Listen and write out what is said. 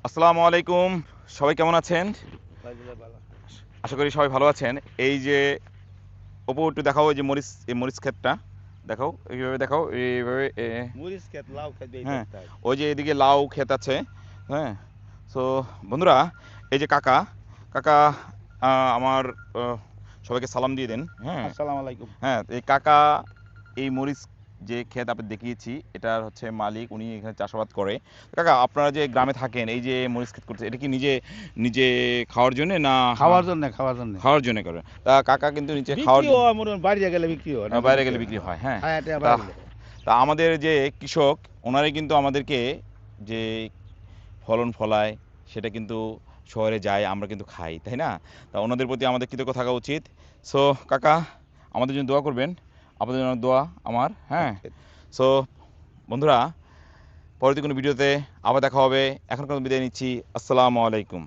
আসসালামু আলাইকুম। সবাই কেমন আছেন? আলহামদুলিল্লাহ ভালো। আশা করি সবাই ভালো আছেন। এই যে অপু একটু দেখাও, এই যে মরিচ ক্ষেতটা দেখাও, এইভাবে দেখাও, এইভাবে মরিচ ক্ষেত, লাউ ক্ষেত এই হ্যাঁ, পাশটায়। ওই যে এদিকে লাউ ক্ষেত আছে। হ্যাঁ, সো বন্ধুরা, এই যে কাকা কাকা আমার আহ, সবাইকে সালাম দিয়ে দেন। হ্যাঁ, আসসালামু আলাইকুম। হ্যাঁ, এই কাকা এই মরিচ যে ক্ষেত আপনি দেখিয়েছি, এটার হচ্ছে মালিক, উনি এখানে চাষাবাদ করে। কাকা, আপনারা যে গ্রামে থাকেন, এই যে মরিচ ক্ষেত করছে, এটা কি নিজে নিজে খাওয়ার জন্য না খাওয়ার জন্য। খাওয়ার জন্য করে? তা কাকা কিন্তু নিচে খাওয়ার বিক্রিও হয়, মনে হয় বাইরে গেলে বিক্রি হয়, না বাইরে বিক্রি গেলে হয় না। বিক্রি হয়। হ্যাঁ, হায়াতে তা বাইরে গেলে। তা আমাদের যে কৃষক, ওনারাই কিন্তু আমাদেরকে যে ফলন ফলায়, সেটা কিন্তু শহরে যায়, আমরা কিন্তু খাই, তাই না? তা ওনাদের প্রতি আমাদের কৃতজ্ঞ থাকা উচিত। সো কাকা, আমাদের জন্য দোয়া করবেন, আপনাদের জন্য দোয়া আমার। হ্যাঁ, আচ্ছা, সো বন্ধুরা, পরবর্তী কোনো ভিডিওতে আবার দেখা হবে। এখনকার মতো বিদায় নিচ্ছি। আসসালামু আলাইকুম।